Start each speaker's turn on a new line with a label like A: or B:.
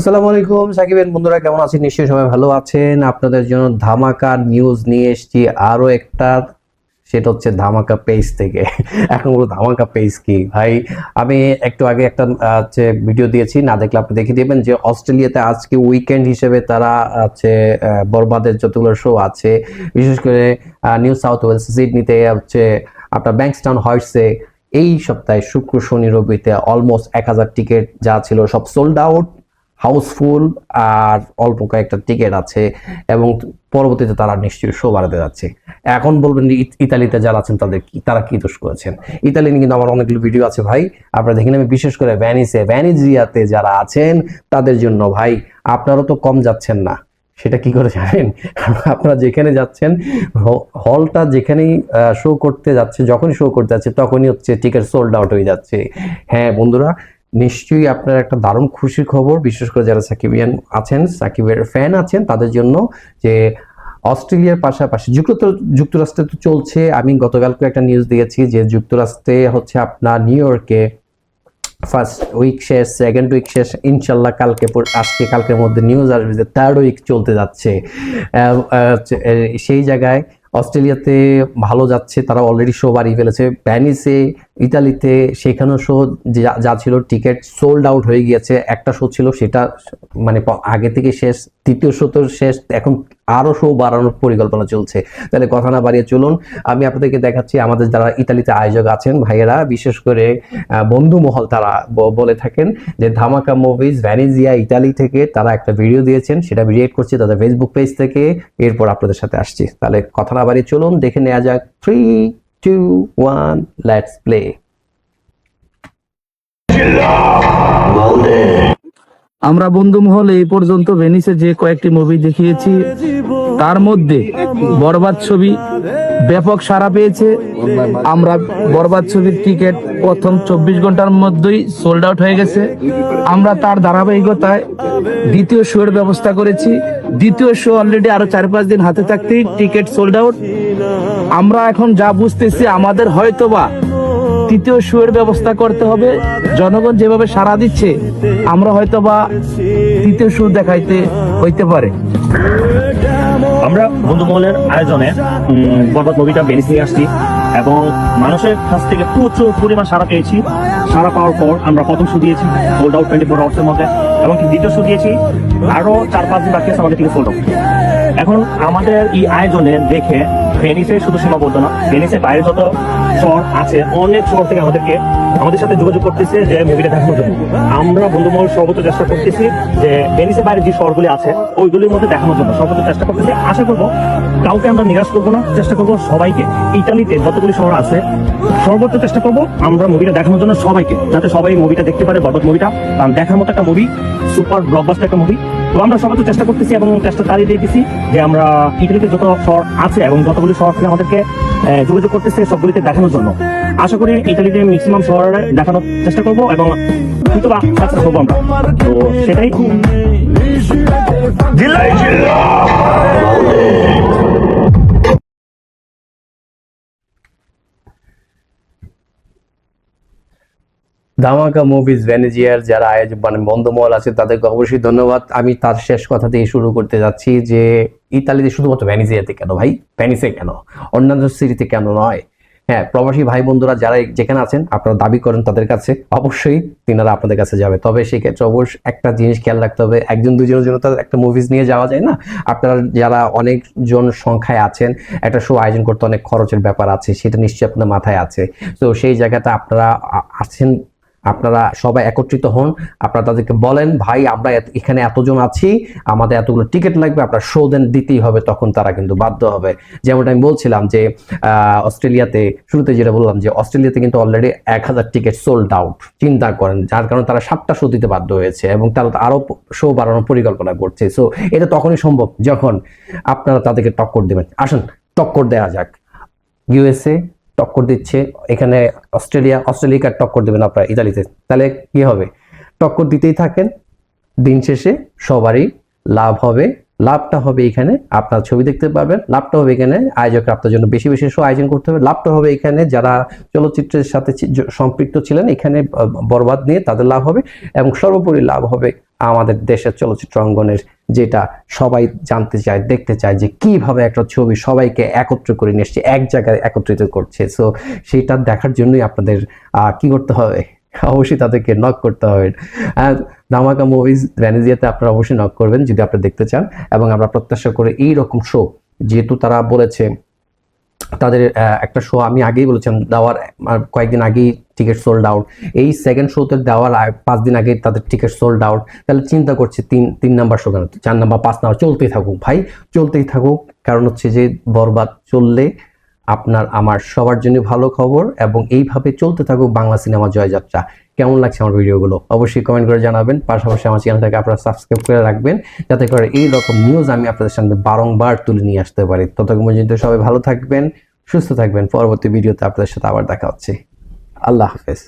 A: আসসালামু আলাইকুম সাকিবের বন্ধুরা, কেমন আছেন? নিশ্চয়ই সবাই ভালো আছেন। আপনাদের জন্য ধামাকা নিউজ নিয়ে এসেছি আরো একটা, সেটা হচ্ছে ধামাকা পেজ থেকে। এখন বলো ধামাকা পেজ কি ভাই? আমি একটু আগে একটা হচ্ছে ভিডিও দিয়েছি, না দেখলে আপনি দেখে দিবেন যে অস্ট্রেলিয়াতে আজকে উইকেন্ড হিসেবে তারা হচ্ছে বরবাদের যতগুলো শো আছে, বিশেষ করে নিউ সাউথ ওয়েলস সিডনিতে হচ্ছে আপনার ব্যাংকস্টাউন হর্সে এই সপ্তাহে শুক্র শনি রবিতে অলমোস্ট 1000 টিকিট যা ছিল সব সোল্ড আউট, হাউসফুল, আর অল্প কয়েকটা টিকিট আছে এবং পরবর্তীতে তারা নিশ্চয়ই শো বাড়াতে যাচ্ছে। এখন বলবেন যে ইতালিতে যারা আছেন তারা কি দোষ করেছেন? ইতালি নিয়ে কিন্তু আমার অনেকগুলো ভিডিও আছে ভাই, আপনারা দেখেন। আমি বিশেষ করে ভ্যানিজিয়াতে যারা আছেন তাদের জন্য ভাই, আপনারা তো কম যাচ্ছেন না। সেটা কি করে জানেন? আপনারা যেখানে যাচ্ছেন, হলটা যেখানেই শো করতে যাচ্ছে, যখনই শো করতে যাচ্ছে তখনই হচ্ছে টিকিট সোল্ড আউট হয়ে যাচ্ছে। হ্যাঁ বন্ধুরা, নিশ্চয়ই আপনার একটা দারুণ খুশির খবর, বিশেষ করে যারা সাকিবিয়ান আছেন, সাকিবের ফ্যান আছেন তাদের জন্য, যে অস্ট্রেলিয়ার পাশাপাশি যুক্তরাষ্ট্রে তো চলছে। আমি গতকালকে একটা নিউজ দিয়েছি যে যুক্তরাষ্ট্রে হচ্ছে আপনার নিউ ইয়র্কে ফার্স্ট উইক শেষ, সেকেন্ড উইক শেষ, ইনশাল্লাহ কালকের মধ্যে নিউজ আসবে যে থার্ড উইক চলতে যাচ্ছে। সেই জায়গায় অস্ট্রেলিয়াতে ভালো যাচ্ছে, তারা অলরেডি শো বাড়িয়ে ফেলেছে। ভ্যানিসে ইতালিতে সেখানেও শো যা ছিল টিকিট সোল্ড আউট হয়ে গিয়েছে। একটা শো ছিল সেটা মানে আগে থেকে শেষ, তৃতীয় শো তো শেষ, এখন আরো শো বাড়ানোর পরিকল্পনা চলছে। তাহলে কথা না বাড়িয়ে চলুন আমি আপনাদেরকে দেখাচ্ছি আমাদের যারা ইতালিতে আয়োজক আছেন ভাইয়েরা, বিশেষ করে বন্ধু মহল, তারা বলে থাকেন যে ধামাকা মুভিজ ভ্যানিজিয়া ইতালি থেকে তারা একটা ভিডিও দিয়েছেন, সেটা রিয়েক্ট করছি তাদের ফেসবুক পেজ থেকে। এরপর আপনাদের সাথে আসছি, তাহলে কথা না বাড়িয়ে চলুন দেখে নেওয়া যাক। 3, 2, 1, লেটস প্লে।
B: আমরা বন্ধু মহলে এই পর্যন্ত ভেনিসে যে কয়েকটি মুভি দেখিয়েছি তার মধ্যে বরবাদ ছবি ব্যাপক সাড়া পেয়েছে। আমরা বরবাদ ছবির টিকিট প্রথম 24 ঘন্টার মধ্যেই সোল্ড আউট হয়ে গেছে। আমরা তার ধারাবাহিকতায় দ্বিতীয় শো এর ব্যবস্থা করেছি। দ্বিতীয় শো অলরেডি আরো 4-5 দিন হাতে থাকতেই টিকিট সোল্ড আউট। আমরা এখন যা বুঝতেছি আমাদের হয়তোবা তৃতীয় শো এর ব্যবস্থা করতে হবে। জনগণ যেভাবে সাড়া দিচ্ছে আমরা হয়তোবা তৃতীয় শো দেখাইতে হইতে পারে।
C: আমরা বন্ধু মহলের আয়োজনে বরবাদ মুভিটা ভেনিস নিয়ে আসছি এবং মানুষের কাছ থেকে প্রচুর পরিমাণ সাড়া পেয়েছি। সাড়া পাওয়ার পর আমরা প্রথম শো দিয়েছি সোল্ড আউট 24 আওয়ার্সের মধ্যে, এবং দ্বিতীয় শো দিয়েছি আরো 4-5 দিন বাকি আছে আমাদের থেকে সোল্ড আউট। এখন আমাদের এই আয়োজনে দেখে ভেনিসে শুধু সীমাবদ্ধ না, ভেনিসের বাইরে যত শহর আছে অনেক শহর থেকে আমাদের সাথে যোগাযোগ করতেছে যে মুভিটা দেখানোর জন্য। আমরা বন্ধুমহল সর্বোচ্চ চেষ্টা করতেছি যে ভেনিসের বাইরে যে শহরগুলি আছে ওইগুলির মধ্যে দেখানোর জন্য সর্বোচ্চ চেষ্টা করতেছি। আশা করবো কাউকে আমরা নিরাশ করবো না, চেষ্টা করবো সবাইকে, ইতালিতে যতগুলি শহর আছে সর্বোচ্চ চেষ্টা করবো আমরা মুভিটা দেখানোর জন্য সবাইকে, যাতে সবাই মুভিটা দেখতে পারে। বরবাদ মুভিটা দেখার মতো একটা মুভি, সুপার ব্লকবাস্টার একটা মুভি। তো আমরা সর্বোচ্চ চেষ্টা করতেছি এবং চেষ্টা চালিয়ে দিতেছি যে আমরা ইতালিতে যত শহর আছে এবং যতগুলি শহর থেকে আমাদেরকে যোগাযোগ করতেছে সবগুলিতে দেখানোর জন্য। আশা করি ইতালিতে ম্যাক্সিমাম শহরে দেখানোর চেষ্টা করবো এবং কিন্তু সাকসেস হবো আমরা। তো সেটাই
A: ধামাকা মুভিজ ভ্যানিজিয়ার যারা আয়োজক মানে বন্ধুমহল আছে তাদেরকে অবশ্যই ধন্যবাদ। আমি তার শেষ কথা দিয়ে শুরু করতে যাচ্ছি যে ইতালিতে শুধুমাত্র ভ্যানিজিয়াতে কেন ভাই, ভ্যানিসে কেন, অন্যান্য সিটিতে কেন নয়? হ্যাঁ, প্রবাসী ভাই বন্ধুরা যারা যেখানে আছেন আপনারা দাবি করেন তাদের কাছে, অবশ্যই তিনারা আপনাদের কাছে যাবে। তবে সেক্ষেত্রে অবশ্যই একটা জিনিস খেয়াল রাখতে হবে, একজন দুজনের জন্য তো একটা মুভিজ নিয়ে যাওয়া যায় না। আপনারা যারা অনেকজন সংখ্যায় আছেন, একটা শো আয়োজন করতে অনেক খরচের ব্যাপার আছে, সেটা নিশ্চয়ই আপনার মাথায় আছে। তো সেই জায়গাটা আপনারা আছেন, আপনারা সবাই একত্রিত হন, আপনারা তাদেরকে বলেন ভাই আমরা এখানে এতজন আছি, আমাদের এতগুলো টিকিট লাগবে, আপনার শো দেন, দিতেই হবে। তখন তারা কিন্তু বাধ্য হবে। যেমনটা আমি বলছিলাম যে অস্ট্রেলিয়াতে, শুরুতে যেটা বললাম যে অস্ট্রেলিয়াতে কিন্তু অলরেডি 1000 টিকিট সোল্ড আউট। চিন্তা করেন, যার কারণে তারা 7টা শো দিতে বাধ্য হয়েছে এবং তারা আরো শো বাড়ানোর পরিকল্পনা করছে। সো এটা তখনই সম্ভব যখন আপনারা তাদেরকে টক্কর দেবেন। আসুন টক্কর দেওয়া যাক। ইউএসএ টক্কর দিচ্ছে, এখানে অস্ট্রেলিয়াকে টক্কর দেবেন আপনারা ইতালিতে, তাহলে কি হবে? টক্কর দিতেই থাকেন, দিন শেষে সবারই লাভ হবে। লাভটা হবে এখানে আপনার ছবি দেখতে পারবেন, লাভটা হবে এখানে আয়োজকরা আপনার জন্য বেশি বেশি শো আয়োজন করতে হবে, লাভটা হবে এখানে যারা চলচ্চিত্রের সাথে সম্পৃক্ত ছিলেন এখানে বরবাদ নিয়ে তাদের লাভ হবে, এবং সর্বোপরি লাভ হবে আমাদের দেশের চলচ্চিত্র অঙ্গনের, যেটা সবাই জানতে চায়, দেখতে চায় যে কিভাবে একটা ছবি সবাইকে একত্র করে নিয়ে এসছে, এক জায়গায় একত্রিত করছে। সো সেটা দেখার জন্যই আপনাদের কি করতে হবে, অবশ্যই তাদেরকে নক করতে হবে। ধামাকা মুভিজ ভেনেজিয়াতে আপনারা অবশ্যই নক করবেন যদি আপনারা দেখতে চান। এবং আমরা প্রত্যাশা করে এইরকম শো, যেহেতু তারা বলেছে তাদের একটা শো আমি আগেই বলেছিলাম দেওয়ার কয়েকদিন আগেই টিকিট সোল্ড আউট, এই সেকেন্ড শোতে দেওয়ার 5 দিন আগে তাদের টিকিট সোল্ড আউট, তাহলে চিন্তা করছি তিন নাম্বার শো কেন, 4 নাম্বার 5 নাম্বার চলতেই থাকুক ভাই, চলতেই থাকুক। কারণ হচ্ছে যে বরবাদ চললে আপনার আমার সবার জন্য ভালো খবর, এবং এইভাবে চলতে থাকুক বাংলা সিনেমা জয়যাত্রা। কেমন লাগছে আমার ভিডিওগুলো অবশ্যই কমেন্ট করে জানাবেন। পাশাপাশি আমার চ্যানেলটাকে আপনারা সাবস্ক্রাইব করে রাখবেন, যাতে করে এই রকম নিউজ আমি আপনাদের সামনে বারংবার তুলে নিয়ে আসতে পারি। ততক্ষণ পর্যন্ত সবাই ভালো থাকবেন, সুস্থ থাকবেন। পরবর্তী ভিডিওতে আপনাদের সাথে আবার দেখা হচ্ছে। আল্লাহ হাফেজ।